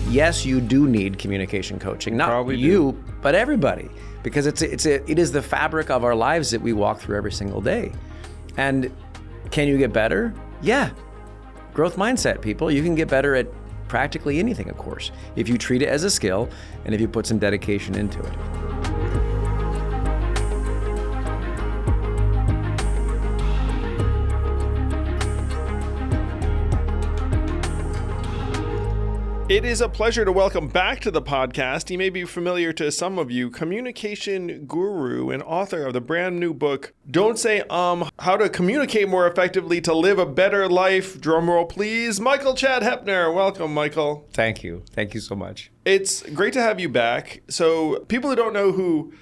Yes, you do need communication coaching. Not Probably you, but everybody. Because it is the fabric of our lives that we walk through every single day. And can you get better? Yeah. Growth mindset, people. You can get better at practically anything, of course, if you treat it as a skill and if you put some dedication into it. It is a pleasure to welcome back to the podcast. He may be familiar to some of you, communication guru and author of the brand new book, Don't Say How to Communicate More Effectively to Live a Better Life. Drum roll, please. Michael Chad Hoeppner. Welcome, Michael. Thank you. Thank you so much. It's great to have you back. So people who don't know who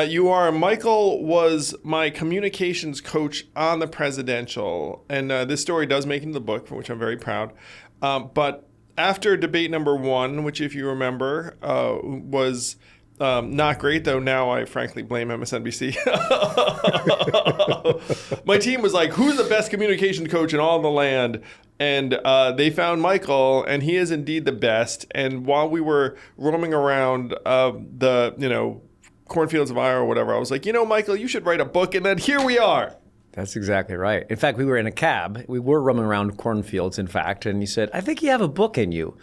you are, Michael was my communications coach on the presidential. And this story does make it into the book, for which I'm very proud. But after debate number one, which if you remember, was not great, though now I frankly blame MSNBC. My team was like, who's the best communication coach in all the land? And they found Michael, and he is indeed the best. And while we were roaming around the cornfields of Iowa or whatever, I was like, Michael, you should write a book. And then here we are. That's exactly right. In fact, we were in a cab. We were roaming around cornfields, in fact, and you said, I think you have a book in you.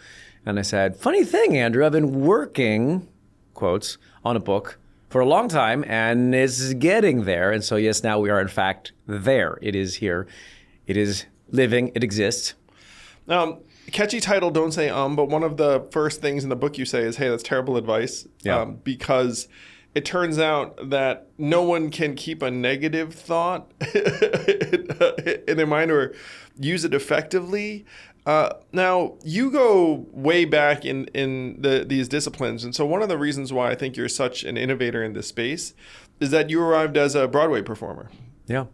And I said, funny thing, Andrew, I've been working, quotes, on a book for a long time, and it's getting there. And so, yes, now we are, in fact, there. It is here. It is living. It exists. Catchy title, Don't Say but one of the first things in the book you say is, hey, that's terrible advice. Yeah. Because it turns out that no one can keep a negative thought in their mind or use it effectively. Now, you go way back in these disciplines. And so one of the reasons why I think you're such an innovator in this space is that you arrived as a Broadway performer. Yeah.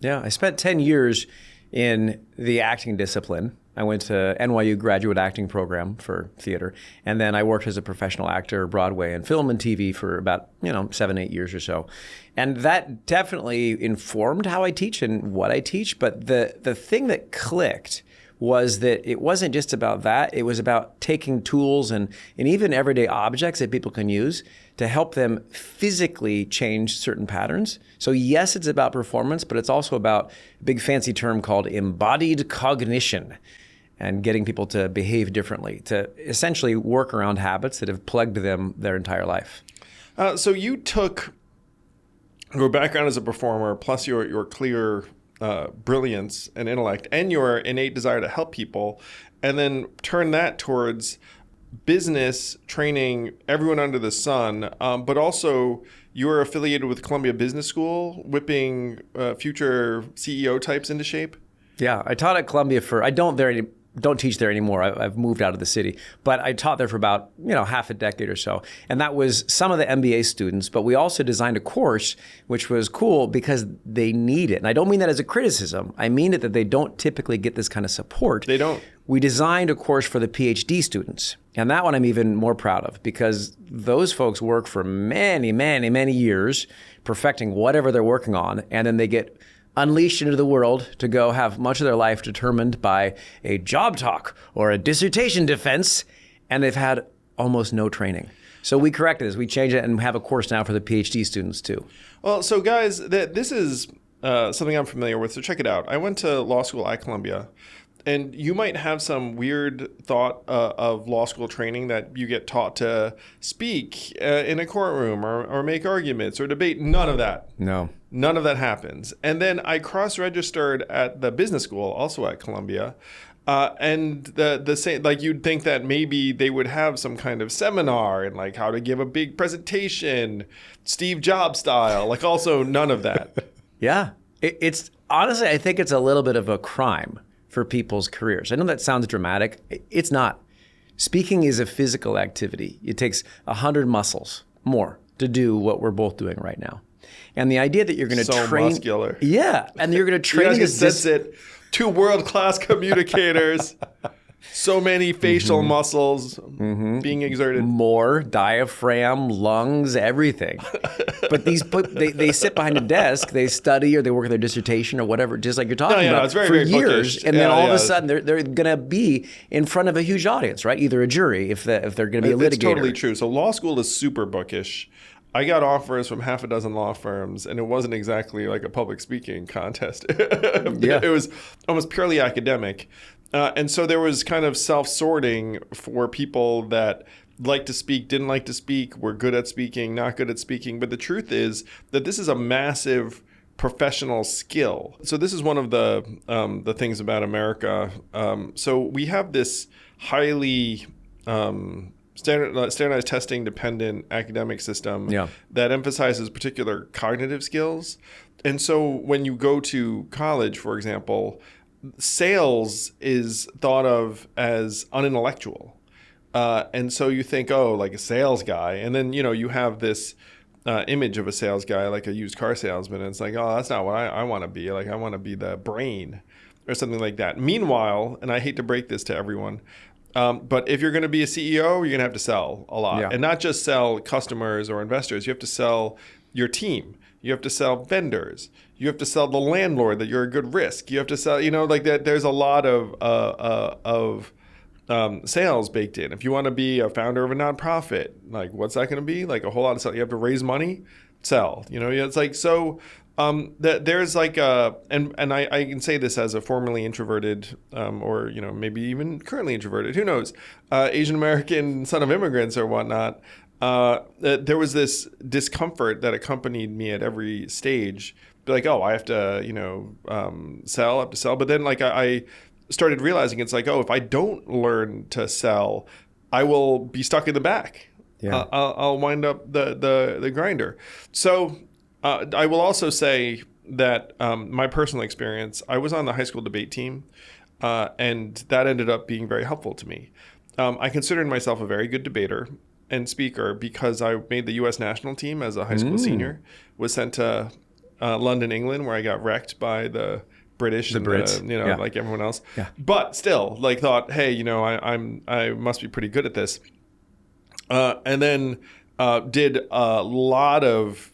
I spent 10 years in the acting discipline. I went to NYU graduate acting program for theater. And then I worked as a professional actor, Broadway and film and TV for about, 7-8 years or so. And that definitely informed how I teach and what I teach. But the thing that clicked was that it wasn't just about that. It was about taking tools and even everyday objects that people can use to help them physically change certain patterns. So yes, it's about performance, but it's also about a big fancy term called embodied cognition and getting people to behave differently, to essentially work around habits that have plagued them their entire life. So you took your background as a performer, plus your clear brilliance and intellect, and your innate desire to help people, and then turn that towards business training everyone under the sun, but also you're affiliated with Columbia Business School, whipping future CEO types into shape. Yeah, I taught at Columbia I don't teach there anymore. I've moved out of the city, but I taught there for about half a decade or so, and that was some of the MBA students. But we also designed a course which was cool because they need it, and I don't mean that as a criticism. I mean it that they don't typically get this kind of support. They don't. We designed a course for the PhD students, and that one I'm even more proud of because those folks work for many, many, many years perfecting whatever they're working on, and then they get unleashed into the world to go have much of their life determined by a job talk or a dissertation defense, and they've had almost no training. So we corrected this. We changed it and have a course now for the PhD students too. Well, so guys, this is something I'm familiar with, so check it out. I went to law school at Columbia, and you might have some weird thought of law school training that you get taught to speak in a courtroom or make arguments or debate. None of that. No. None of that happens. And then I cross-registered at the business school, also at Columbia, and the same, like you'd think that maybe they would have some kind of seminar and like how to give a big presentation, Steve Jobs style. Like also none of that. Yeah, it's honestly, I think it's a little bit of a crime for people's careers. I know that sounds dramatic. It's not. Speaking is a physical activity. It takes 100 muscles more to do what we're both doing right now. And the idea that you're going to train... So muscular. Yeah, and you're going to train... You guys can sense it. Two world-class communicators. So many facial muscles being exerted. More diaphragm, lungs, everything. But they sit behind a desk, they study or they work on their dissertation or whatever, just like you're talking about, it's very, for very years. bookish. And then all of a sudden they're going to be in front of a huge audience, right? Either a jury if they're going to be a litigator. It's totally true. So law school is super bookish. I got offers from half a dozen law firms, and it wasn't exactly like a public speaking contest. It was almost purely academic. And so there was kind of self-sorting for people that liked to speak, didn't like to speak, were good at speaking, not good at speaking. But the truth is that this is a massive professional skill. So this is one of the things about America. So we have this highly standardized testing dependent academic system that emphasizes particular cognitive skills. And so when you go to college, for example, sales is thought of as unintellectual. And so you think, oh, like a sales guy. And then, you have this image of a sales guy, like a used car salesman. And it's like, oh, that's not what I want to be. Like, I want to be the brain or something like that. Meanwhile, and I hate to break this to everyone, but if you're going to be a CEO, you're going to have to sell a lot. And not just sell customers or investors. You have to sell your team. You have to sell vendors. You have to sell the landlord that you're a good risk. You have to sell, like that. There's a lot of sales baked in. If you want to be a founder of a nonprofit, like what's that going to be? Like a whole lot of sell. You have to raise money, sell. It's like so. There's like and I can say this as a formerly introverted, or maybe even currently introverted. Who knows? Asian American son of immigrants or whatnot. There was this discomfort that accompanied me at every stage. Be like, oh, I have to, sell. I have to sell. But then, like, I started realizing it's like, oh, if I don't learn to sell, I will be stuck in the back. Yeah. I'll wind up the grinder. So I will also say that my personal experience, I was on the high school debate team, and that ended up being very helpful to me. I considered myself a very good debater and speaker because I made the U.S. national team as a high school senior, was sent to London, England, where I got wrecked by the British, the Brits, like everyone else. Yeah. But still, like, thought, hey, I must be pretty good at this. And then did a lot of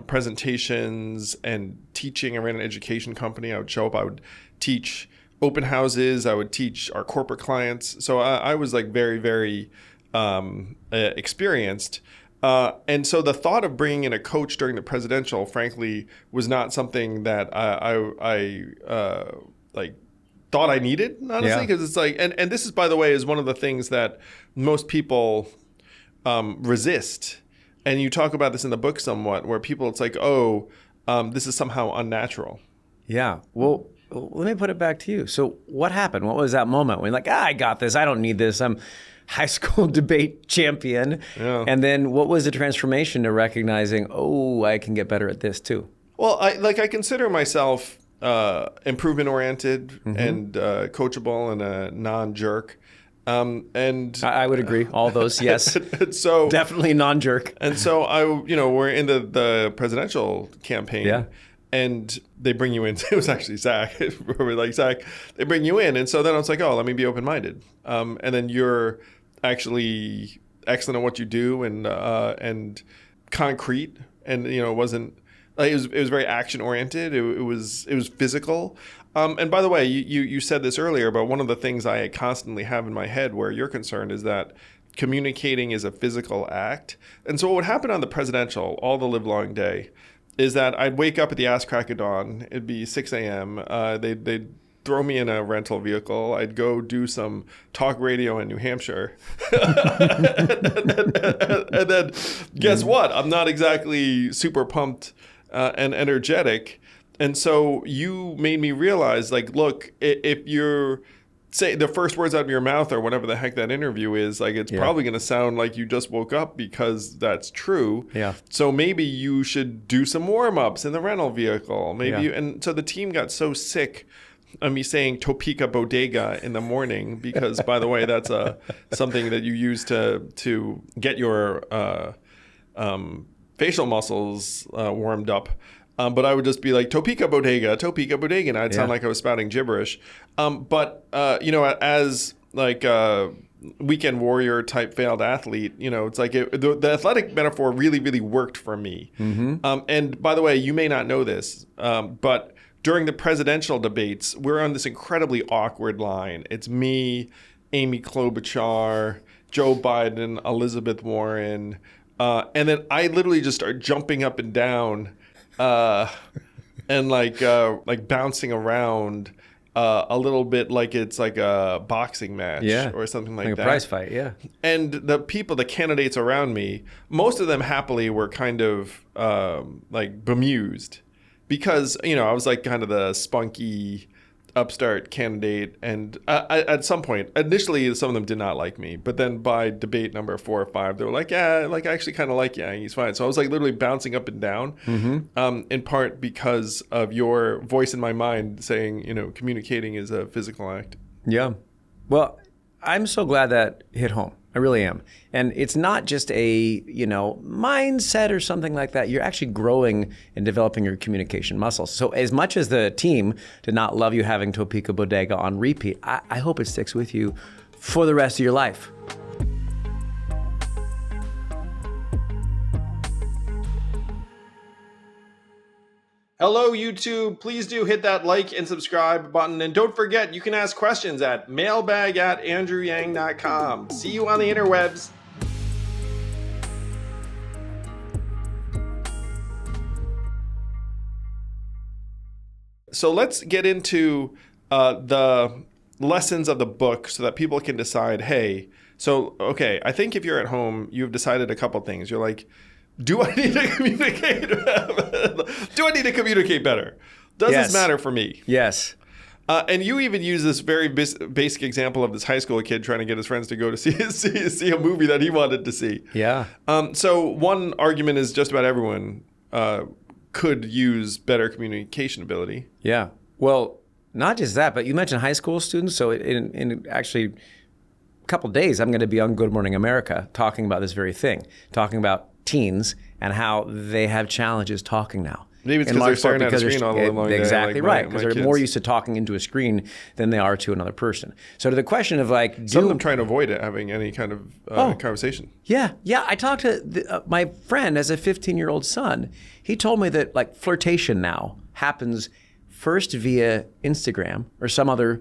presentations and teaching. I ran an education company. I would show up. I would teach open houses. I would teach our corporate clients. So I was like very, very experienced. And so the thought of bringing in a coach during the presidential, frankly, was not something that I thought I needed, honestly, because it's like, and this is, by the way, is one of the things that most people resist. And you talk about this in the book somewhat, where people, it's like, oh, this is somehow unnatural. Yeah. Well, let me put it back to you. So what happened? What was that moment when you're like, I got this. I don't need this. I'm high school debate champion. Yeah. And then what was the transformation to recognizing, oh, I can get better at this too? Well, I consider myself improvement oriented and coachable and a non-jerk. And I would agree. All those, yes. So definitely non-jerk. And so we're in the presidential campaign. Yeah. And they bring you in. It was actually Zach. We're like, Zach, they bring you in. And so then I was like, oh, let me be open-minded. And then you're actually excellent at what you do and concrete. And, it wasn't, it was very action-oriented. It was physical. And by the way, you said this earlier, but one of the things I constantly have in my head where you're concerned is that communicating is a physical act. And so what would happen on the presidential all the livelong day is that I'd wake up at the ass crack of dawn. It'd be 6 a.m. They'd throw me in a rental vehicle. I'd go do some talk radio in New Hampshire. and then guess what? I'm not exactly super pumped and energetic. And so you made me realize, like, look, if you're say the first words out of your mouth or whatever the heck that interview is, like, it's probably going to sound like you just woke up because that's true. Yeah. So maybe you should do some warm-ups in the rental vehicle. And so the team got so sick of me saying Topeka Bodega in the morning because, by the way, that's something that you use to get your facial muscles warmed up. But I would just be like, Topeka Bodega, and I'd sound like I was spouting gibberish. But as like weekend warrior type failed athlete. It's like the athletic metaphor really, really worked for me. And by the way, you may not know this, but during the presidential debates, we're on this incredibly awkward line. It's me, Amy Klobuchar, Joe Biden, Elizabeth Warren, and then I literally just start jumping up and down, and like bouncing around a little bit, like it's like a boxing match or something like that. A prize fight, yeah. And the candidates around me, most of them happily were kind of like bemused because, I was like kind of the spunky upstart candidate. And at some point, initially, some of them did not like me. But then by debate number 4 or 5, they were like, yeah, like I actually kind of like Yang. He's fine. So I was like literally bouncing up and down, in part because of your voice in my mind saying, communicating is a physical act. Yeah. Well, I'm so glad that hit home. I really am. And it's not just a, mindset or something like that. You're actually growing and developing your communication muscles. So as much as the team did not love you having Topeka Bodega on repeat, I hope it sticks with you for the rest of your life. Hello, YouTube. Please do hit that like and subscribe button. And don't forget, you can ask questions at mailbag@andrewyang.com. See you on the interwebs. So let's get into the lessons of the book so that people can decide, hey, okay, I think if you're at home, you've decided a couple things. You're like, do I need to communicate? Do I need to communicate better? Does this matter for me? Yes. And you even use this very basic example of this high school kid trying to get his friends to go to see a movie that he wanted to see. Yeah. So one argument is just about everyone could use better communication ability. Yeah. Well, not just that, but you mentioned high school students. So in actually a couple of days, I'm going to be on Good Morning America talking about this very thing, talking about teens and how they have challenges talking now. Maybe it's because they're staring at a screen all the long day. Exactly right, because they're more used to talking into a screen than they are to another person. So to the question of like... Some of them trying to avoid it, having any kind of conversation. Yeah. I talked to my friend as a 15-year-old son. He told me that like flirtation now happens first via Instagram or some other,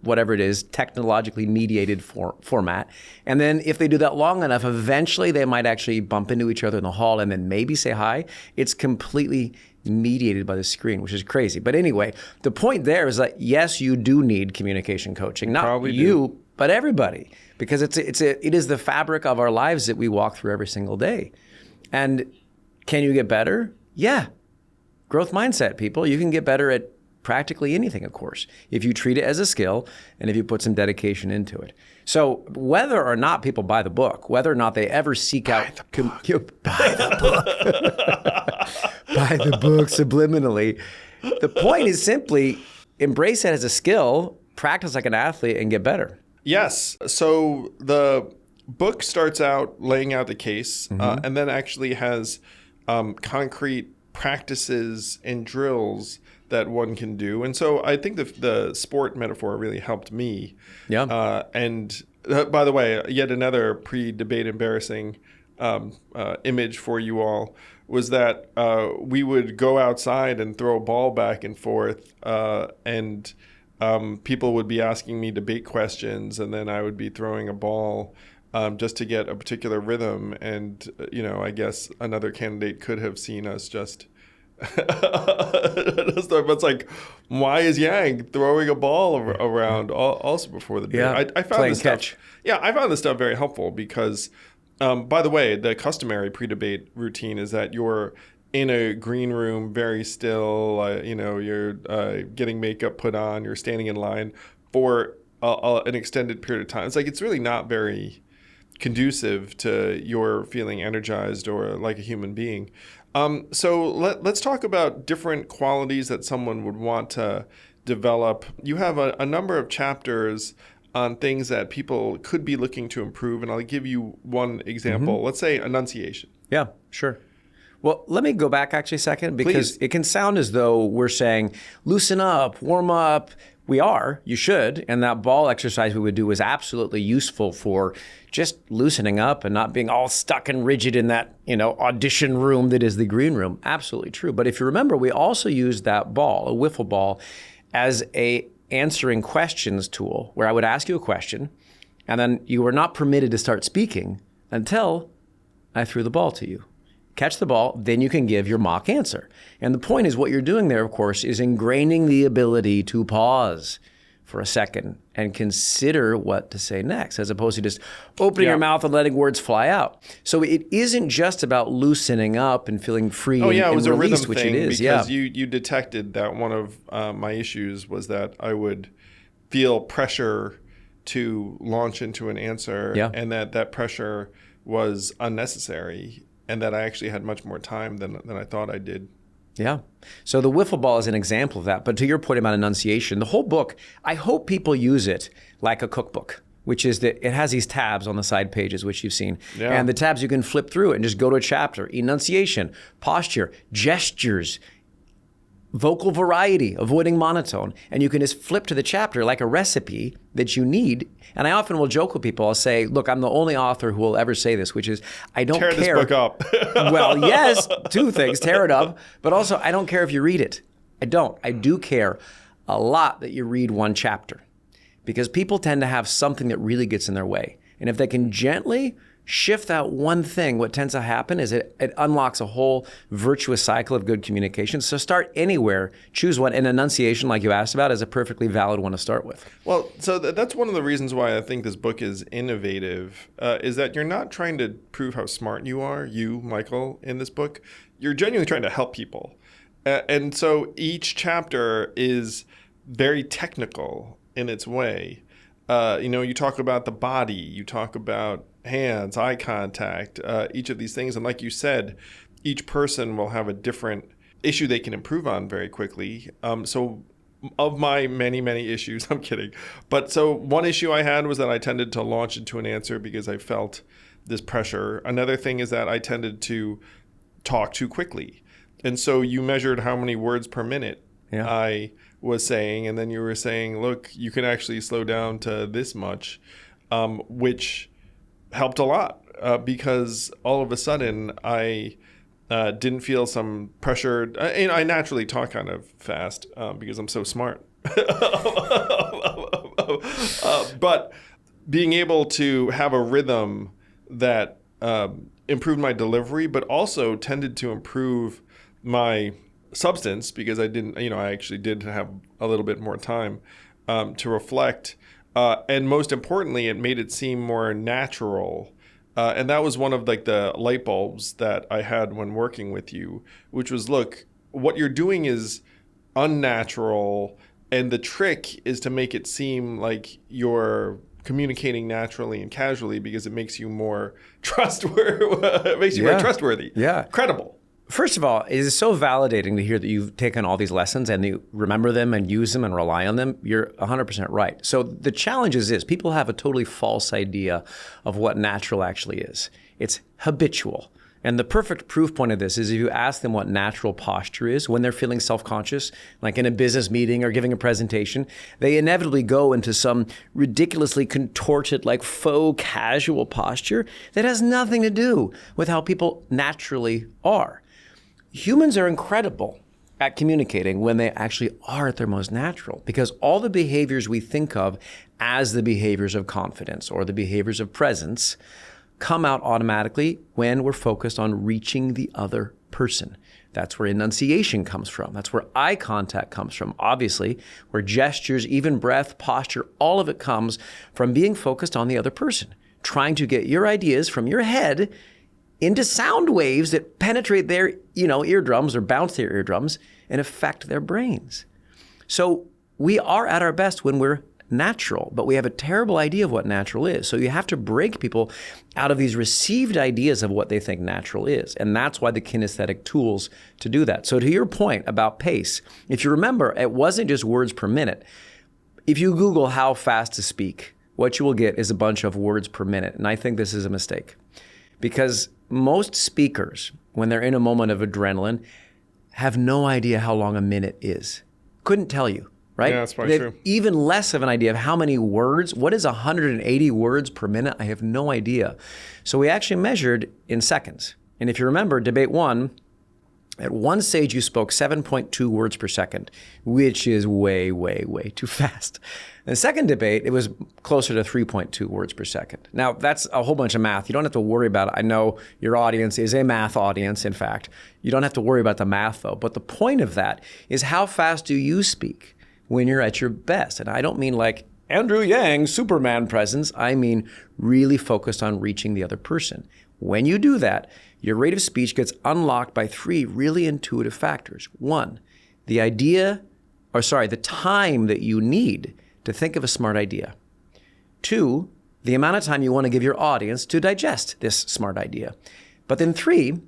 whatever it is, technologically mediated format. And then if they do that long enough, eventually they might actually bump into each other in the hall and then maybe say hi. It's completely mediated by the screen, which is crazy. But anyway, the point there is that yes, you do need communication coaching. Not Probably you, do. but everybody. Because it is the fabric of our lives that we walk through every single day. And can you get better? Yeah. Growth mindset, people. You can get better at practically anything, of course, if you treat it as a skill and if you put some dedication into it. So whether or not people buy the book, whether or not they ever seek out... Buy the book. Buy the book subliminally. The point is simply embrace it as a skill, practice like an athlete, and get better. Yes. So the book starts out laying out the case and then actually has concrete practices and drills that one can do. And so I think the sport metaphor really helped me. Yeah. And by the way, yet another pre-debate embarrassing image for you all was that we would go outside and throw a ball back and forth and people would be asking me debate questions and then I would be throwing a ball just to get a particular rhythm. And, I guess another candidate could have seen us just... But it's like, why is Yang throwing a ball around also before the debate? Yeah, I found playing this catch. I found this stuff very helpful because, by the way, the customary pre-debate routine is that you're in a green room, very still. You're getting makeup put on. You're standing in line for an extended period of time. It's like it's really not very conducive to your feeling energized or like a human being. So let's talk about different qualities that someone would want to develop. You have a number of chapters on things that people could be looking to improve, and I'll give you one example. Let's say enunciation. Yeah, sure. Well, let me go back actually a second because Please. it can sound as though we're saying, loosen up, warm up, We are, you should. And that ball exercise we would do was absolutely useful for just loosening up and not being all stuck and rigid in that, audition room that is the green room. Absolutely true. But if you remember, we also used that ball, a wiffle ball, as a answering questions tool where I would ask you a question and then you were not permitted to start speaking until I threw the ball to you. Catch the ball, then you can give your mock answer. And the point is what you're doing there, of course, is ingraining the ability to pause for a second and consider what to say next, as opposed to just opening your mouth and letting words fly out. So it isn't just about loosening up and feeling free and it was released, a rhythm which thing it is. Because you detected that one of my issues was that I would feel pressure to launch into an answer and that pressure was unnecessary. And that I actually had much more time than I thought I did. Yeah. So the wiffle ball is an example of that. But to your point about enunciation, the whole book, I hope people use it like a cookbook, which is that it has these tabs on the side pages, which you've seen. Yeah. And the tabs you can flip through and just go to a chapter. Enunciation, posture, gestures, vocal variety, avoiding monotone. And you can just flip to the chapter like a recipe that you need. And I often will joke with people. I'll say, look, I'm the only author who will ever say this, which is I don't care. Tear this book up. Well, yes, two things. Tear it up. But also, I don't care if you read it. I don't. I do care a lot that you read one chapter because people tend to have something that really gets in their way. And if they can gently shift that one thing, what tends to happen is it unlocks a whole virtuous cycle of good communication. So start anywhere, choose one, and enunciation, like you asked about, is a perfectly valid one to start with. Well, so that's one of the reasons why I think this book is innovative, is that you're not trying to prove how smart you are, you, Michael, in this book. You're genuinely trying to help people. And so each chapter is very technical in its way. You talk about the body, you talk about hands, eye contact, each of these things. And like you said, each person will have a different issue they can improve on very quickly. So of my many, many issues, I'm kidding. But so one issue I had was that I tended to launch into an answer because I felt this pressure. Another thing is that I tended to talk too quickly. And so you measured how many words per minute I was saying. And then you were saying, look, you can actually slow down to this much, which helped a lot because all of a sudden I didn't feel some pressure. I naturally talk kind of fast because I'm so smart. But being able to have a rhythm that improved my delivery, but also tended to improve my substance because I actually did have a little bit more time to reflect. And most importantly, it made it seem more natural. And that was one of the light bulbs that I had when working with you, which was, look, what you're doing is unnatural. And the trick is to make it seem like you're communicating naturally and casually because it makes you more trustworthy. More trustworthy. Yeah. Credible. First of all, it is so validating to hear that you've taken all these lessons and you remember them and use them and rely on them. You're 100% right. So the challenge is this. People have a totally false idea of what natural actually is. It's habitual. And the perfect proof point of this is if you ask them what natural posture is when they're feeling self-conscious, like in a business meeting or giving a presentation, they inevitably go into some ridiculously contorted, like faux casual posture that has nothing to do with how people naturally are. Humans are incredible at communicating when they actually are at their most natural because all the behaviors we think of as the behaviors of confidence or the behaviors of presence come out automatically when we're focused on reaching the other person. That's where enunciation comes from. That's where eye contact comes from, obviously, where gestures, even breath, posture, all of it comes from being focused on the other person, trying to get your ideas from your head into sound waves that penetrate their, eardrums or bounce their eardrums and affect their brains. So we are at our best when we're natural, but we have a terrible idea of what natural is. So you have to break people out of these received ideas of what they think natural is. And that's why the kinesthetic tools to do that. So to your point about pace, if you remember, it wasn't just words per minute. If you Google how fast to speak, what you will get is a bunch of words per minute. And I think this is a mistake because most speakers, when they're in a moment of adrenaline, have no idea how long a minute is. Couldn't tell you, right? Yeah, that's probably They have true. even less of an idea of how many words. What is 180 words per minute? I have no idea. So we actually measured in seconds. And if you remember, debate one, at one stage you spoke 7.2 words per second, which is way, way, way too fast. In the second debate, it was closer to 3.2 words per second. Now, that's a whole bunch of math. You don't have to worry about it. I know your audience is a math audience, in fact. You don't have to worry about the math, though. But the point of that is how fast do you speak when you're at your best? And I don't mean like Andrew Yang, Superman presence. I mean really focused on reaching the other person. When you do that, your rate of speech gets unlocked by three really intuitive factors. One, the time that you need to think of a smart idea. Two, the amount of time you want to give your audience to digest this smart idea. But then three,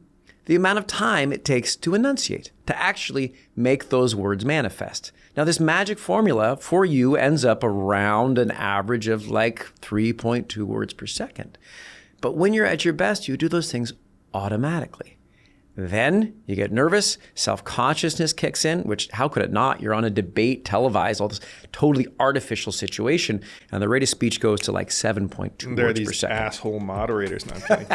the amount of time it takes to enunciate, to actually make those words manifest. Now, this magic formula for you ends up around an average of like 3.2 words per second. But when you're at your best, you do those things automatically. Then you get nervous, self-consciousness kicks in, which how could it not? You're on a debate, televised, all this totally artificial situation, and the rate of speech goes to like 7.2 words per second. There are these asshole moderators. No, I'm kidding.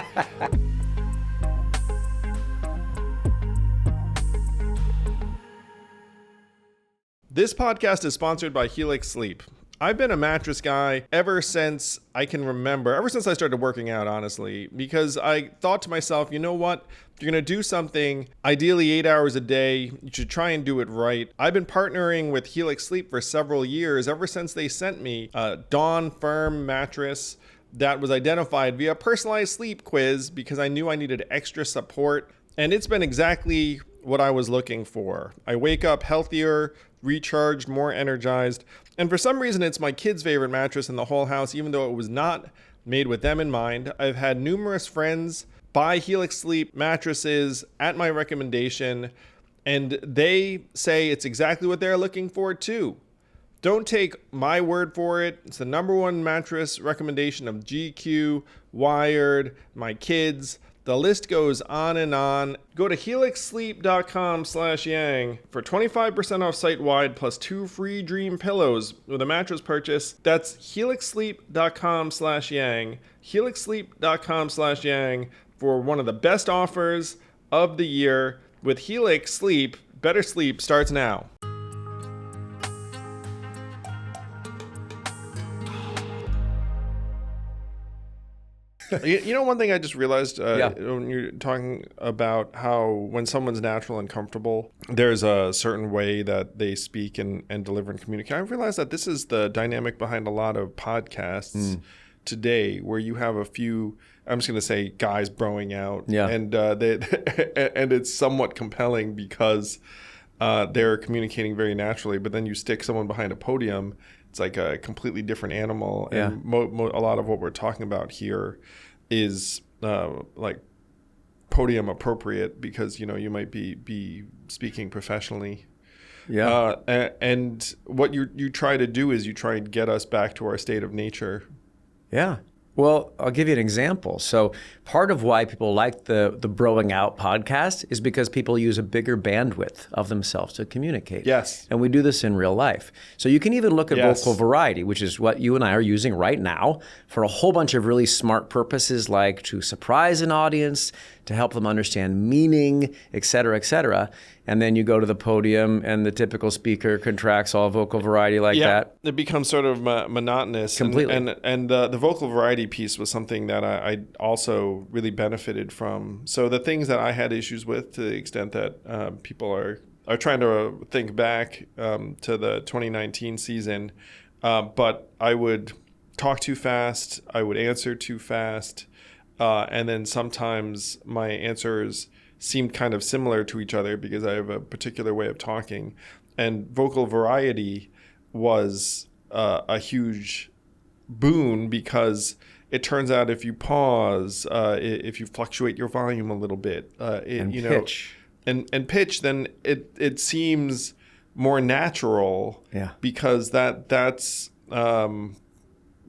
This podcast is sponsored by Helix Sleep. I've been a mattress guy ever since I can remember, ever since I started working out, honestly, because I thought to myself, you know what? If you're going to do something, ideally 8 hours a day, you should try and do it right. I've been partnering with Helix Sleep for several years, ever since they sent me a Dawn Firm mattress that was identified via personalized sleep quiz because I knew I needed extra support. And it's been exactly what I was looking for. I wake up healthier, recharged, more energized. And for some reason, it's my kids' favorite mattress in the whole house, even though it was not made with them in mind. I've had numerous friends buy Helix Sleep mattresses at my recommendation, and they say it's exactly what they're looking for too. Don't take my word for it. It's the #1 mattress recommendation of GQ, Wired, my kids. The list goes on and on. Go to helixsleep.com/yang for 25% off site-wide plus 2 free dream pillows with a mattress purchase. That's helixsleep.com/yang. helixsleep.com/yang for one of the best offers of the year. With Helix Sleep, better sleep starts now. You know, one thing I just realized when you're talking about how when someone's natural and comfortable, there's a certain way that they speak and deliver and communicate. I realized that this is the dynamic behind a lot of podcasts today, where you have a few, I'm just going to say, guys broing out. Yeah. And and it's somewhat compelling because they're communicating very naturally. But then you stick someone behind a podium, it's like a completely different animal. Yeah. And a lot of what we're talking about here is like podium appropriate because, you know, you might be speaking professionally. Yeah. And what you try to do is you try and get us back to our state of nature. Yeah. Well, I'll give you an example. So part of why people like the Broing Out podcast is because people use a bigger bandwidth of themselves to communicate. Yes. And we do this in real life. So you can even look at vocal variety, which is what you and I are using right now for a whole bunch of really smart purposes, like to surprise an audience, to help them understand meaning, et cetera, et cetera. And then you go to the podium and the typical speaker contracts all vocal variety like that. It becomes sort of monotonous. Completely. And the vocal variety piece was something that I also really benefited from. So the things that I had issues with, to the extent that people are trying to think back to the 2019 season, but I would talk too fast, I would answer too fast, and then sometimes my answers seemed kind of similar to each other because I have a particular way of talking. And vocal variety was a huge boon because it turns out if you pause, if you fluctuate your volume a little bit, pitch. And pitch, then it seems more natural. Yeah. Because that's the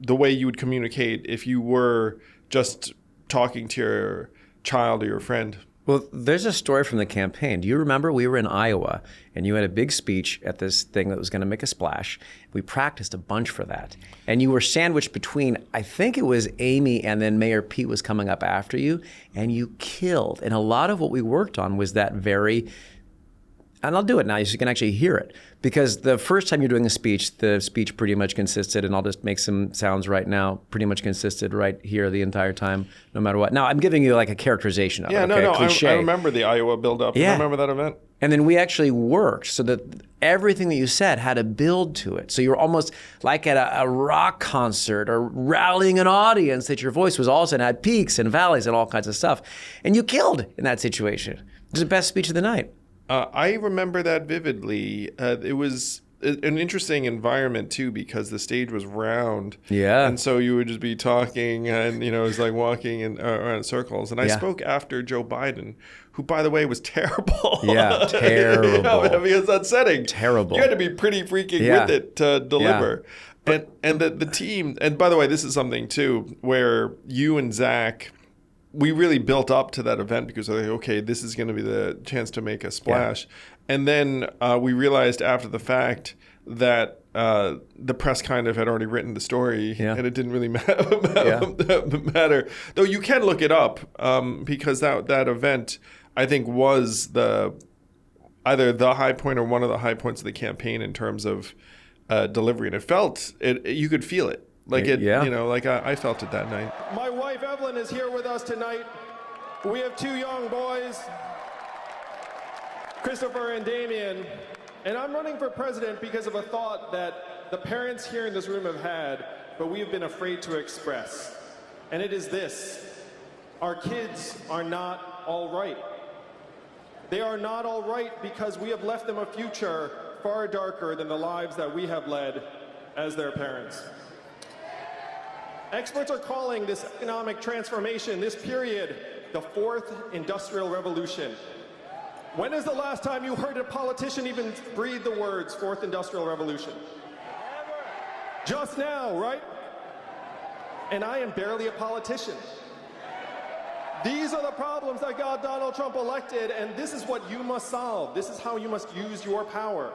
way you would communicate if you were just talking to your child or your friend. Well, there's a story from the campaign. Do you remember we were in Iowa and you had a big speech at this thing that was going to make a splash? We practiced a bunch for that. And you were sandwiched between, I think it was Amy and then Mayor Pete was coming up after you, and you killed. And a lot of what we worked on was that very, and I'll do it now so you can actually hear it. Because the first time you're doing a speech, the speech pretty much consisted, and I'll just make some sounds right now, pretty much consisted right here the entire time, no matter what. Now, I'm giving you like a characterization of it, okay? No, Cliche. I remember the Iowa build-up. Yeah. I remember that event. And then we actually worked so that everything that you said had a build to it. So you were almost like at a rock concert or rallying an audience, that your voice was all of a sudden had peaks and valleys and all kinds of stuff. And you killed in that situation. It was the best speech of the night. I remember that vividly. It was an interesting environment too, because the stage was round. Yeah. And so you would just be talking, and it was like walking in around circles. And I spoke after Joe Biden, who, by the way, was terrible. Yeah, terrible. Because that setting, terrible. You had to be pretty freaking with it to deliver. Yeah. And the team. And by the way, this is something too where you and Zach, we really built up to that event because we're like, okay, this is going to be the chance to make a splash. Yeah. And then we realized after the fact that the press kind of had already written the story, and it didn't really matter. Though you can look it up because that event, I think, was either the high point or one of the high points of the campaign in terms of delivery. And you could feel it. I felt it that night. My wife, Evelyn, is here with us tonight. We have two young boys, Christopher and Damien. And I'm running for president because of a thought that the parents here in this room have had, but we have been afraid to express. And it is this: our kids are not all right. They are not all right because we have left them a future far darker than the lives that we have led as their parents. Experts are calling this economic transformation, this period, the fourth industrial revolution. When is the last time you heard a politician even breathe the words fourth industrial revolution? Never. Just now, right? And I am barely a politician. These are the problems that got Donald Trump elected, and this is what you must solve. This is how you must use your power.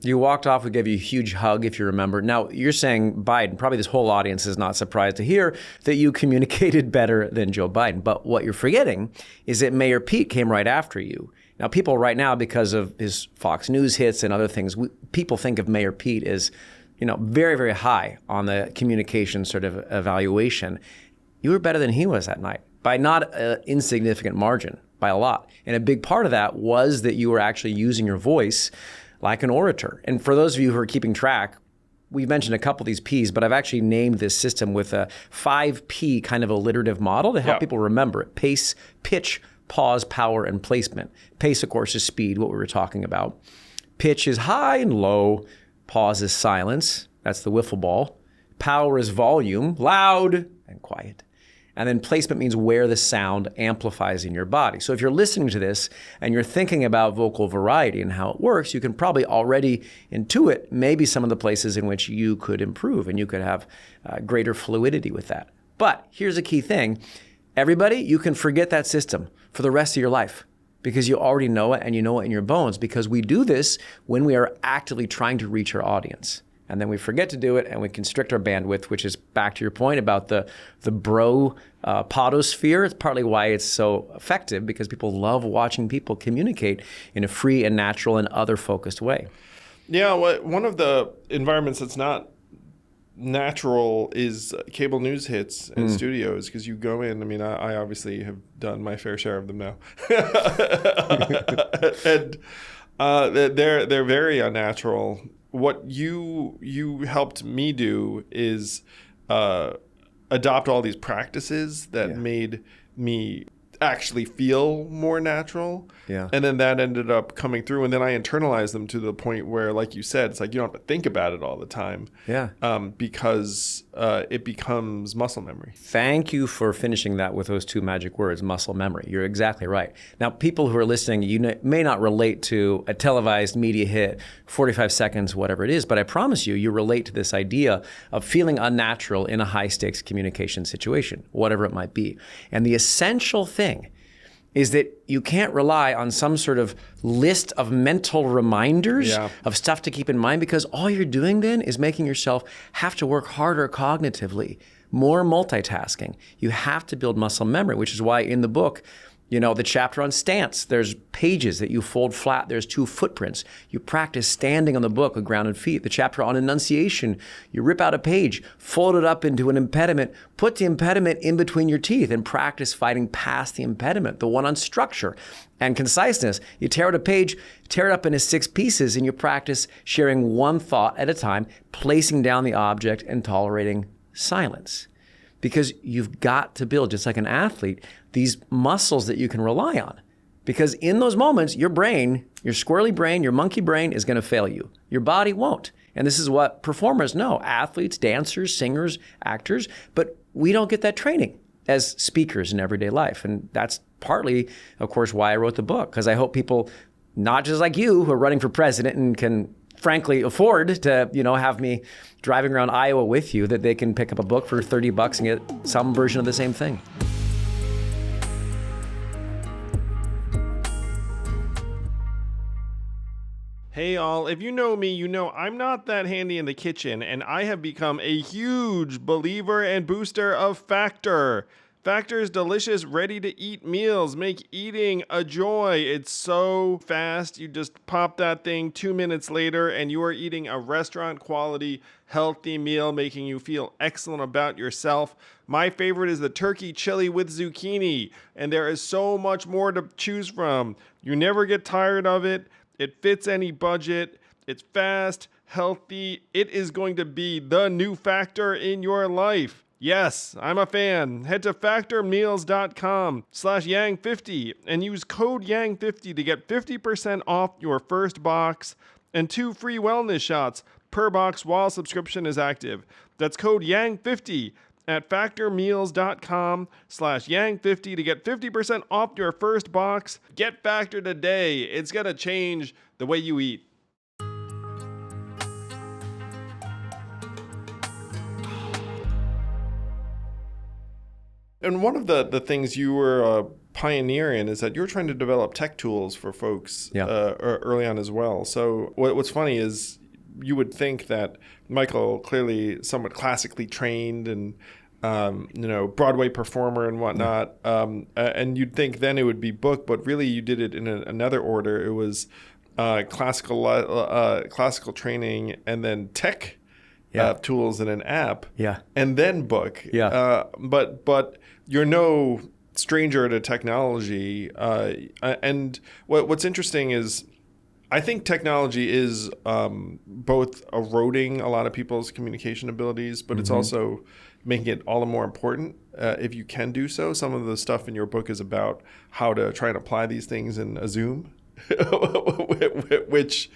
You walked off, we gave you a huge hug, if you remember. Now, you're saying Biden. Probably this whole audience is not surprised to hear that you communicated better than Joe Biden. But what you're forgetting is that Mayor Pete came right after you. Now, people right now, because of his Fox News hits and other things, people think of Mayor Pete as, very, very high on the communication sort of evaluation. You were better than he was that night by not an insignificant margin, by a lot. And a big part of that was that you were actually using your voice like an orator. And for those of you who are keeping track, we've mentioned a couple of these P's, but I've actually named this system with a 5P kind of alliterative model to help people remember it. Pace, pitch, pause, power, and placement. Pace, of course, is speed, what we were talking about. Pitch is high and low. Pause is silence. That's the wiffle ball. Power is volume, loud and quiet. And then placement means where the sound amplifies in your body. So if you're listening to this and you're thinking about vocal variety and how it works, you can probably already intuit maybe some of the places in which you could improve and you could have greater fluidity with that. But here's a key thing. Everybody, you can forget that system for the rest of your life because you already know it and you know it in your bones, because we do this when we are actively trying to reach our audience. And then we forget to do it and we constrict our bandwidth, which is back to your point about the bro podosphere. It's partly why it's so effective, because people love watching people communicate in a free and natural and other-focused way. Yeah, one of the environments that's not natural is cable news hits and studios, because you go in. I mean, I obviously have done my fair share of them now. And they're very unnatural. What you helped me do is adopt all these practices that made me actually feel more natural. Yeah. And then that ended up coming through, and then I internalized them to the point where, like you said, it's like you don't have to think about it all the time. Yeah. Because it becomes muscle memory. Thank you for finishing that with those two magic words, muscle memory. You're exactly right. Now, people who are listening, you may not relate to a televised media hit, 45 seconds, whatever it is, but I promise you relate to this idea of feeling unnatural in a high-stakes communication situation, whatever it might be. And the essential thing is that you can't rely on some sort of list of mental reminders of stuff to keep in mind, because all you're doing then is making yourself have to work harder cognitively, more multitasking. You have to build muscle memory, which is why in the book, the chapter on stance, there's pages that you fold flat. There's 2 footprints. You practice standing on the book with grounded feet. The chapter on enunciation, you rip out a page, fold it up into an impediment, put the impediment in between your teeth, and practice fighting past the impediment. The one on structure and conciseness, you tear out a page, tear it up into 6 pieces, and you practice sharing one thought at a time, placing down the object and tolerating silence. Because you've got to build, just like an athlete, these muscles that you can rely on. Because in those moments, your brain, your squirrely brain, your monkey brain is going to fail you. Your body won't. And this is what performers know, athletes, dancers, singers, actors, but we don't get that training as speakers in everyday life. And that's partly, of course, why I wrote the book, because I hope people, not just like you, who are running for president and can frankly afford to, have me driving around Iowa with you, that they can pick up a book for $30 and get some version of the same thing. Hey all, if you know me, you know I'm not that handy in the kitchen, and I have become a huge believer and booster of Factor. Factor's delicious, ready-to-eat meals make eating a joy. It's so fast. You just pop that thing 2 minutes later, and you are eating a restaurant-quality, healthy meal, making you feel excellent about yourself. My favorite is the turkey chili with zucchini, and there is so much more to choose from. You never get tired of it. It fits any budget. It's fast, healthy. It is going to be the new Factor in your life. Yes, I'm a fan. Head to factormeals.com/yang50 and use code yang50 to get 50% off your first box and 2 free wellness shots per box while subscription is active. That's code yang50 at factormeals.com/yang50 to get 50% off your first box. Get Factor today. It's going to change the way you eat. And one of the things you were pioneering is that you were trying to develop tech tools for folks early on as well. So what's funny is you would think that Michael, clearly somewhat classically trained and Broadway performer and whatnot, and you'd think then it would be book, but really you did it in another order. It was classical training and then tech tools in an app, and then book. But you're no stranger to technology. And what's interesting is I think technology is both eroding a lot of people's communication abilities, but it's also making it all the more important if you can do so. Some of the stuff in your book is about how to try and apply these things in a Zoom, which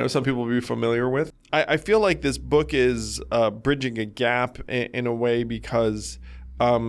some people will be familiar with. I feel like this book is bridging a gap in a way because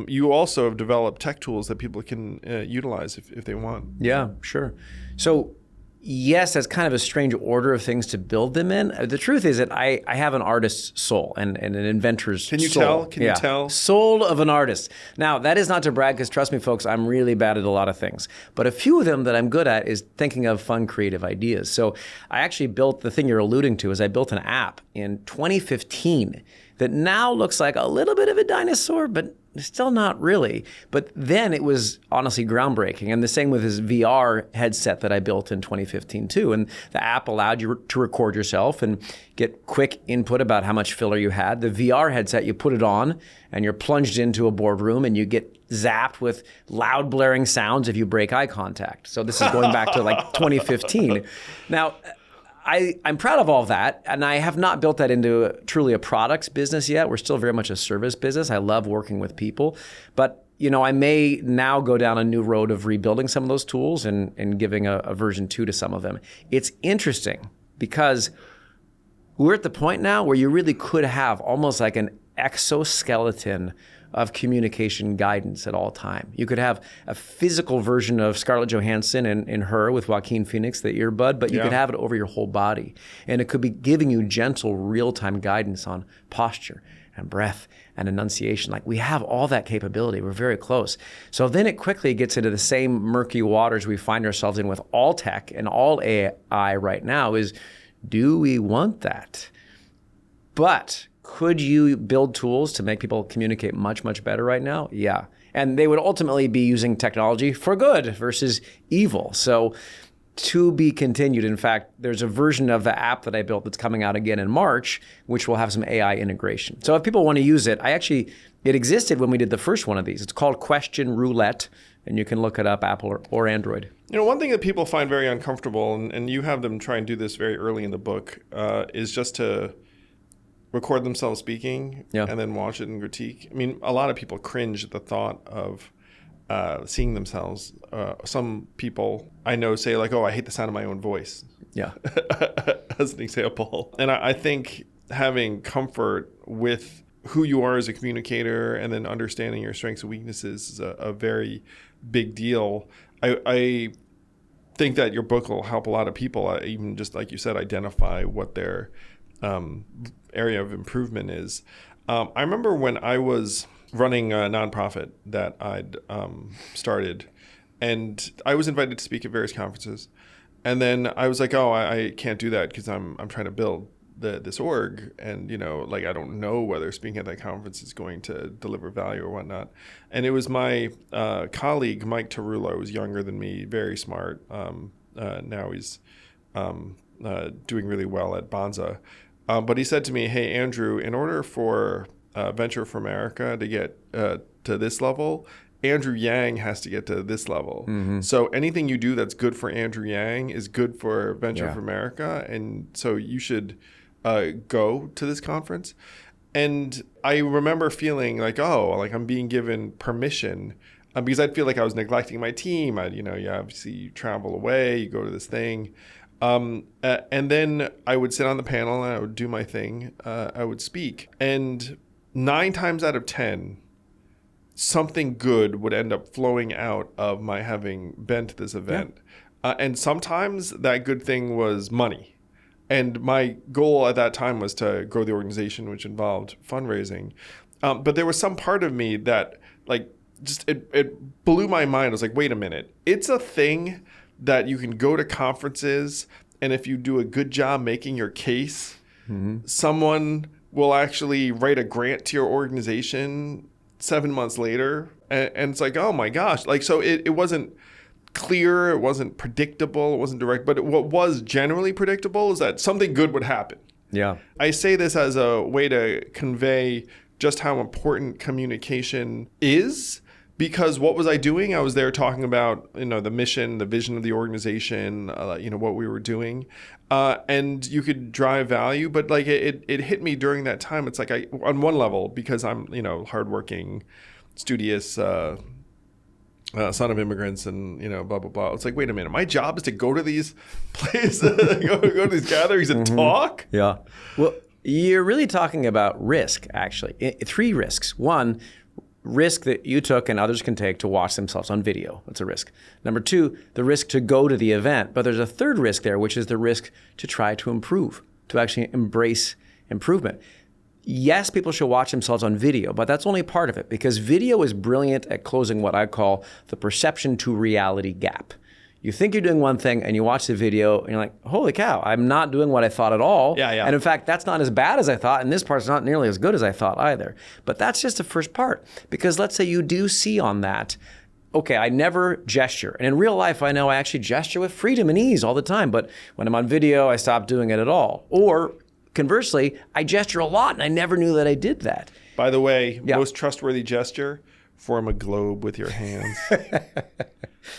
you also have developed tech tools that people can utilize if they want. Yeah, sure. So yes, that's kind of a strange order of things to build them in. The truth is that I have an artist's soul and an inventor's soul. Can you tell? Soul of an artist. Now, that is not to brag, because trust me, folks, I'm really bad at a lot of things. But a few of them that I'm good at is thinking of fun, creative ideas. So I actually built, the thing you're alluding to, is I built an app in 2015 that now looks like a little bit of a dinosaur, but still not really. But then it was honestly groundbreaking. And the same with his VR headset that I built in 2015 too. And the app allowed you to record yourself and get quick input about how much filler you had. The VR headset, you put it on and you're plunged into a boardroom and you get zapped with loud blaring sounds if you break eye contact. So this is going back to like 2015. Now, I'm proud of all of that, and I have not built that into truly a products business yet. We're still very much a service business. I love working with people, but I may now go down a new road of rebuilding some of those tools and giving a version 2 to some of them. It's interesting because we're at the point now where you really could have almost like an exoskeleton of communication guidance at all time. You could have a physical version of Scarlett Johansson in Her with Joaquin Phoenix, the earbud, but you could have it over your whole body. And it could be giving you gentle, real-time guidance on posture and breath and enunciation. Like, we have all that capability. We're very close. So then it quickly gets into the same murky waters we find ourselves in with all tech and all AI right now is, do we want that? But could you build tools to make people communicate much, much better right now? Yeah. And they would ultimately be using technology for good versus evil. So to be continued. In fact, there's a version of the app that I built that's coming out again in March, which will have some AI integration. So if people want to use it, it existed when we did the first one of these. It's called Question Roulette, and you can look it up, Apple or Android. One thing that people find very uncomfortable, and you have them try and do this very early in the book, is just to record themselves speaking and then watch it and critique. I mean, a lot of people cringe at the thought of seeing themselves. Some people I know say like, oh, I hate the sound of my own voice. Yeah. As an example. And I think having comfort with who you are as a communicator and then understanding your strengths and weaknesses is a very big deal. I think that your book will help a lot of people, even just like you said, identify what their area of improvement is. I remember when I was running a nonprofit that I'd started, and I was invited to speak at various conferences. And then I was like, oh, I can't do that because I'm trying to build this org, and I don't know whether speaking at that conference is going to deliver value or whatnot. And it was my colleague Mike Tarullo, who was younger than me, very smart. Now he's doing really well at Bonza. But he said to me, hey, Andrew, in order for Venture for America to get to this level, Andrew Yang has to get to this level. Mm-hmm. So anything you do that's good for Andrew Yang is good for Venture for America. And so you should go to this conference. And I remember feeling like, I'm being given permission because I'd feel like I was neglecting my team. You obviously travel away, you go to this thing. And then I would sit on the panel and I would do my thing. I would speak. And 9 times out of 10, something good would end up flowing out of my having been to this event. Yeah. And sometimes that good thing was money. And my goal at that time was to grow the organization, which involved fundraising. But there was some part of me that it blew my mind. I was like, wait a minute. It's a thing that you can go to conferences, and if you do a good job making your case, someone will actually write a grant to your organization 7 months later. And it's like, oh my gosh. So it wasn't clear, it wasn't predictable, it wasn't direct, but what was generally predictable is that something good would happen. Yeah. I say this as a way to convey just how important communication is. Because what was I doing? I was there talking about, the mission, the vision of the organization, what we were doing. And you could drive value, but it hit me during that time. It's like on one level, because I'm, hardworking, studious, son of immigrants and, blah, blah, blah. It's like, wait a minute, my job is to go to these places, go to these gatherings and talk? Yeah. Well, you're really talking about risk, actually. 3 risks. 1, risk that you took and others can take to watch themselves on video. That's a risk. Number 2, the risk to go to the event. But there's a third risk there, which is the risk to try to improve, to actually embrace improvement. Yes, people should watch themselves on video, but that's only part of it, because video is brilliant at closing what I call the perception to reality gap. You think you're doing one thing and you watch the video and you're like, holy cow, I'm not doing what I thought at all. Yeah. And in fact, that's not as bad as I thought, and this part's not nearly as good as I thought either. But that's just the first part, because let's say you do see on that, okay, I never gesture. And in real life, I know I actually gesture with freedom and ease all the time, but when I'm on video, I stop doing it at all. Or conversely, I gesture a lot and I never knew that I did that. By the way, most trustworthy gesture, form a globe with your hands.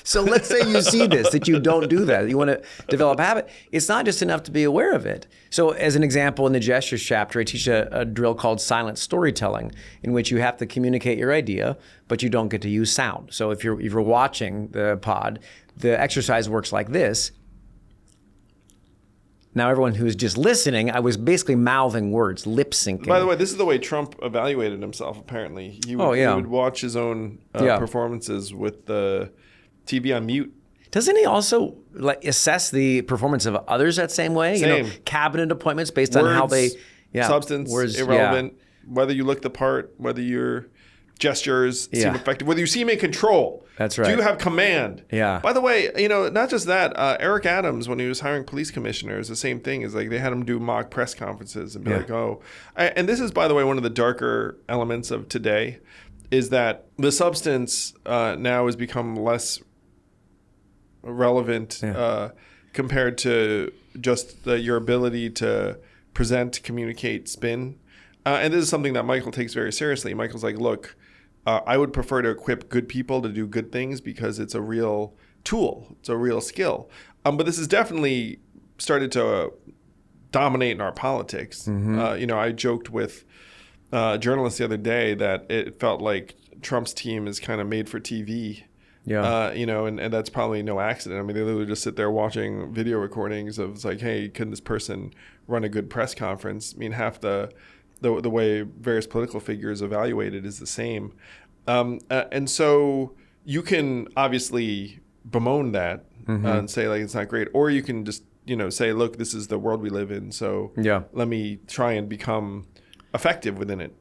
So let's say you see this, that you don't do that. You want to develop a habit. It's not just enough to be aware of it. So as an example, in the gestures chapter, I teach a drill called silent storytelling, in which you have to communicate your idea, but you don't get to use sound. So if you're watching the pod, the exercise works like this. Now, everyone who's just listening, I was basically mouthing words, lip syncing. By the way, this is the way Trump evaluated himself, apparently. He would watch his own performances with the TV on mute. Doesn't he also assess the performance of others that same way? Same. Cabinet appointments based on how they... substance, irrelevant. whether you look the part, whether your gestures seem effective, whether you seem in control. That's right. Do you have command? Yeah. By the way, not just that, Eric Adams, when he was hiring police commissioners, the same thing is like they had him do mock press conferences and be like, and this is, by the way, one of the darker elements of today is that the substance now has become less relevant compared to just your ability to present, communicate, spin. And this is something that Michael takes very seriously. Michael's like, look, I would prefer to equip good people to do good things because it's a real tool. It's a real skill. But this has definitely started to dominate in our politics. I joked with a journalist the other day that it felt like Trump's team is kind of made for TV. And that's probably no accident. I mean, they literally just sit there watching video recordings of it's like, hey, can this person run a good press conference? I mean, half the way various political figures evaluate it is the same. And so you can obviously bemoan that and say like it's not great, or you can just say, look, this is the world we live in, so let me try and become effective within it.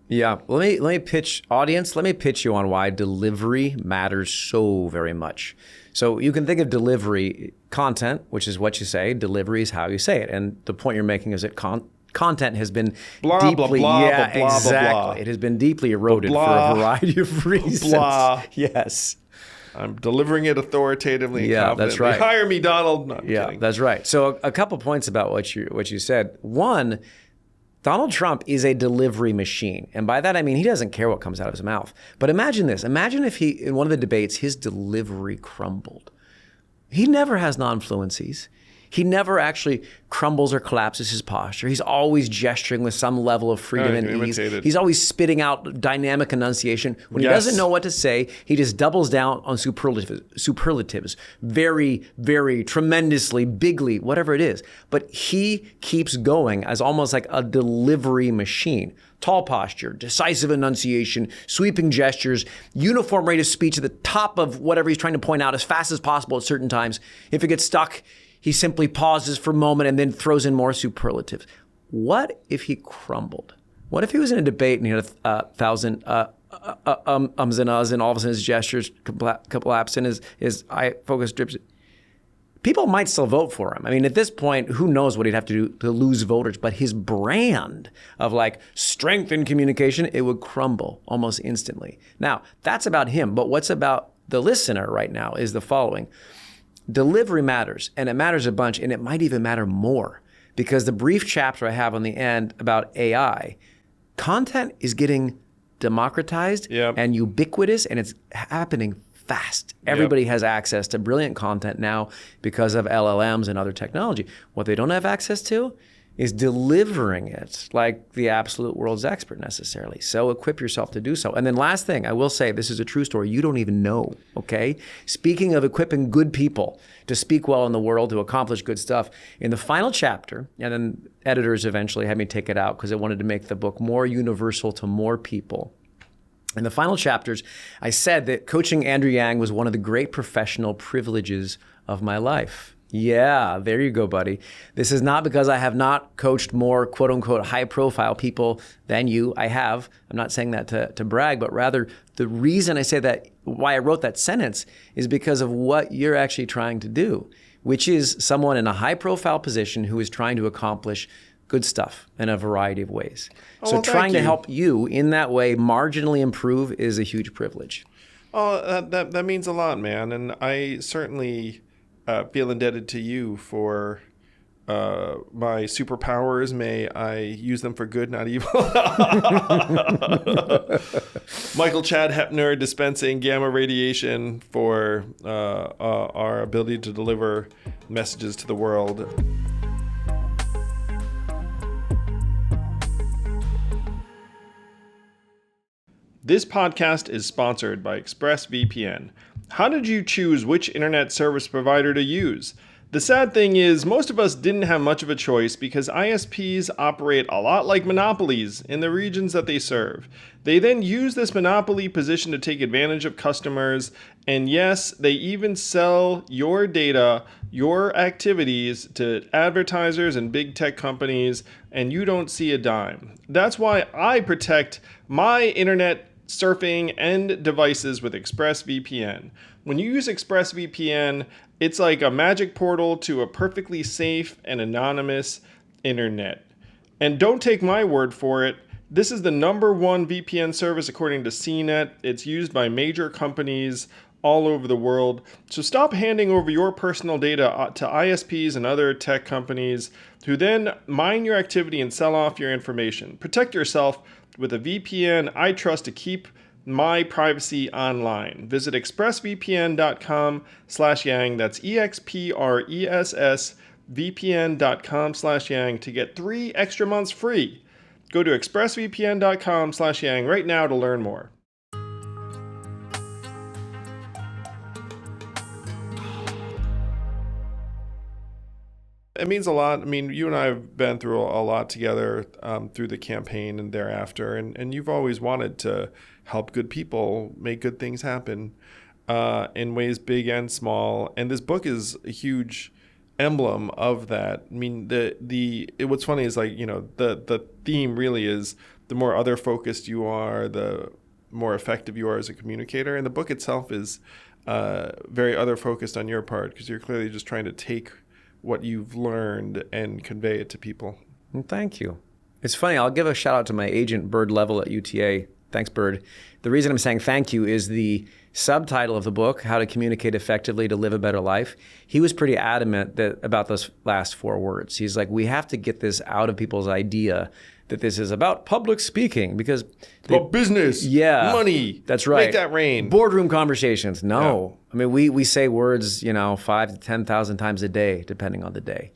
Let me pitch audience. Let me pitch you on why delivery matters so very much. So you can think of delivery content, which is what you say. Delivery is how you say it, and the point you're making is that content has been deeply, exactly. It has been deeply eroded for a variety of reasons. Yes. I'm delivering it authoritatively and confidently. That's right. Hire me, Donald. No, I'm kidding. That's right. So a couple points about what you said. One, Donald Trump is a delivery machine. And by that, I mean, he doesn't care what comes out of his mouth. But imagine this. Imagine if in one of the debates, his delivery crumbled. He never has non-fluencies. He never actually crumbles or collapses his posture. He's always gesturing with some level of freedom and ease. He's always spitting out dynamic enunciation. When he doesn't know what to say, he just doubles down on superlatives. Very, very, tremendously, bigly, whatever it is. But he keeps going as almost like a delivery machine. Tall posture, decisive enunciation, sweeping gestures, uniform rate of speech at the top of whatever he's trying to point out as fast as possible at certain times. If it gets stuck, he simply pauses for a moment and then throws in more superlatives. What if he crumbled? What if he was in a debate and he had 1,000 ums and uhs and all of a sudden his gestures collapse and his eye focus drips? People might still vote for him. I mean, at this point, who knows what he'd have to do to lose voters, but his brand of like strength in communication, it would crumble almost instantly. Now, that's about him, but what's about the listener right now is the following. Delivery matters, and it matters a bunch, and it might even matter more because the brief chapter I have on the end about AI, content is getting democratized and ubiquitous, and it's happening fast. Everybody has access to brilliant content now because of LLMs and other technology. What they don't have access to is delivering it like the absolute world's expert necessarily. So equip yourself to do so. And then last thing, I will say, this is a true story. You don't even know, okay? Speaking of equipping good people to speak well in the world, to accomplish good stuff, in the final chapter, and then editors eventually had me take it out because they wanted to make the book more universal to more people. In the final chapters, I said that coaching Andrew Yang was one of the great professional privileges of my life. Yeah, there you go, buddy. This is not because I have not coached more quote unquote high profile people than you. I have. I'm not saying that to brag, but rather the reason I say that, why I wrote that sentence is because of what you're actually trying to do, which is someone in a high profile position who is trying to accomplish good stuff in a variety of ways. So trying to help you in that way marginally improve is a huge privilege. Oh, that means a lot, man. And I certainly feel indebted to you for my superpowers. May I use them for good, not evil. Michael Chad Hoeppner dispensing gamma radiation for our ability to deliver messages to the world. This podcast is sponsored by ExpressVPN. How did you choose which internet service provider to use? The sad thing is, most of us didn't have much of a choice because ISPs operate a lot like monopolies in the regions that they serve. They then use this monopoly position to take advantage of customers, and yes, they even sell your data, your activities to advertisers and big tech companies, and you don't see a dime. That's why I protect my internet surfing and devices with ExpressVPN. When you use ExpressVPN, it's like a magic portal to a perfectly safe and anonymous internet. And don't take my word for it. This is the #1 VPN service according to CNET. It's used by major companies all over the world. So stop handing over your personal data to ISPs and other tech companies who then mine your activity and sell off your information. Protect yourself with a VPN I trust to keep my privacy online. Visit expressvpn.com/yang. That's expressvpn.com/yang to get 3 extra months free. Go to expressvpn.com/yang right now to learn more. It means a lot. I mean, you and I have been through a lot together through the campaign and thereafter, and you've always wanted to help good people make good things happen in ways big and small. And this book is a huge emblem of that. I mean, what's funny is, like, you know, the theme really is the more other focused you are, the more effective you are as a communicator. And the book itself is very other focused on your part, because you're clearly just trying to take what you've learned and convey it to people. Well, thank you. It's funny, I'll give a shout out to my agent, Bird Level at UTA. Thanks, Bird. The reason I'm saying thank you is the subtitle of the book, How to Communicate Effectively to Live a Better Life. He was pretty adamant about those last 4 words. He's like, we have to get this out of people's idea that this is about public speaking, because about business, money. That's right. Make that rain. Boardroom conversations. No. Yeah. I mean, we say words, 5,000 to 10,000 times a day, depending on the day.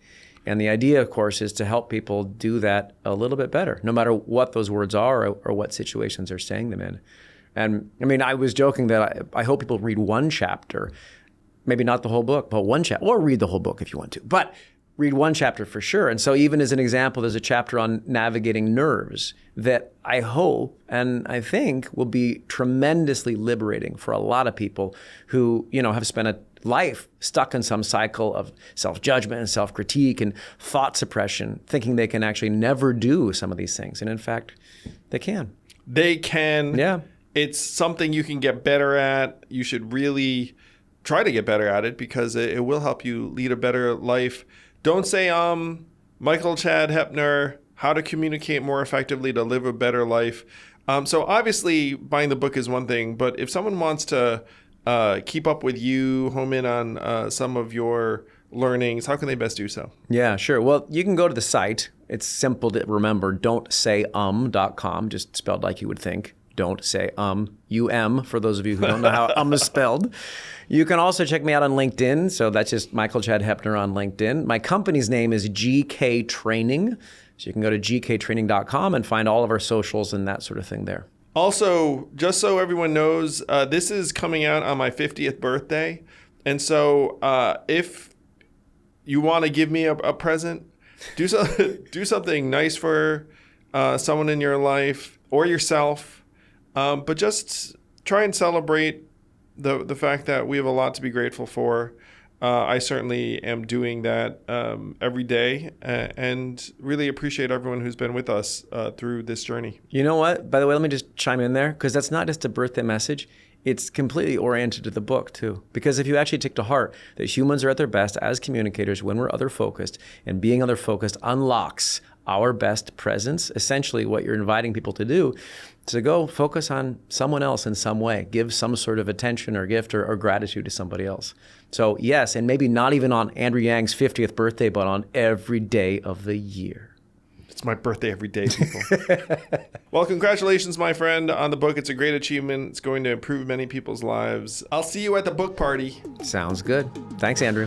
And the idea, of course, is to help people do that a little bit better, no matter what those words are or what situations they're saying them in. And I mean, I was joking that I hope people read one chapter, maybe not the whole book, but one chapter, or read the whole book if you want to. But read one chapter for sure. And so even as an example, there's a chapter on navigating nerves that I hope and I think will be tremendously liberating for a lot of people who, have spent a life stuck in some cycle of self-judgment and self-critique and thought suppression, thinking they can actually never do some of these things. And in fact, they can. They can. Yeah. It's something you can get better at. You should really try to get better at it, because it will help you lead a better life. Don't say, Michael Chad Hoeppner, How to Communicate More Effectively to Live a Better Life. So obviously buying the book is one thing, but if someone wants to keep up with you, home in on some of your learnings, how can they best do so? Yeah, sure. Well, you can go to the site. It's simple to remember, don'tsayum.com, just spelled like you would think. Don't say for those of you who don't know how is spelled. You can also check me out on LinkedIn. So that's just Michael Chad Hoeppner on LinkedIn. My company's name is GK Training. So you can go to gktraining.com and find all of our socials and that sort of thing there. Also, just so everyone knows, this is coming out on my 50th birthday. And so if you want to give me a present, do something nice for someone in your life or yourself. But just try and celebrate the fact that we have a lot to be grateful for. I certainly am doing that every day, and really appreciate everyone who's been with us through this journey. You know what? By the way, let me just chime in there, because that's not just a birthday message. It's completely oriented to the book, too. Because if you actually take to heart that humans are at their best as communicators when we're other-focused, and being other-focused unlocks our best presence, essentially what you're inviting people to do, to go focus on someone else in some way, give some sort of attention or gift or gratitude to somebody else. So yes, and maybe not even on Andrew Yang's 50th birthday, but on every day of the year. It's my birthday every day, people. Well, congratulations, my friend, on the book. It's a great achievement. It's going to improve many people's lives. I'll see you at the book party. Sounds good. Thanks, Andrew.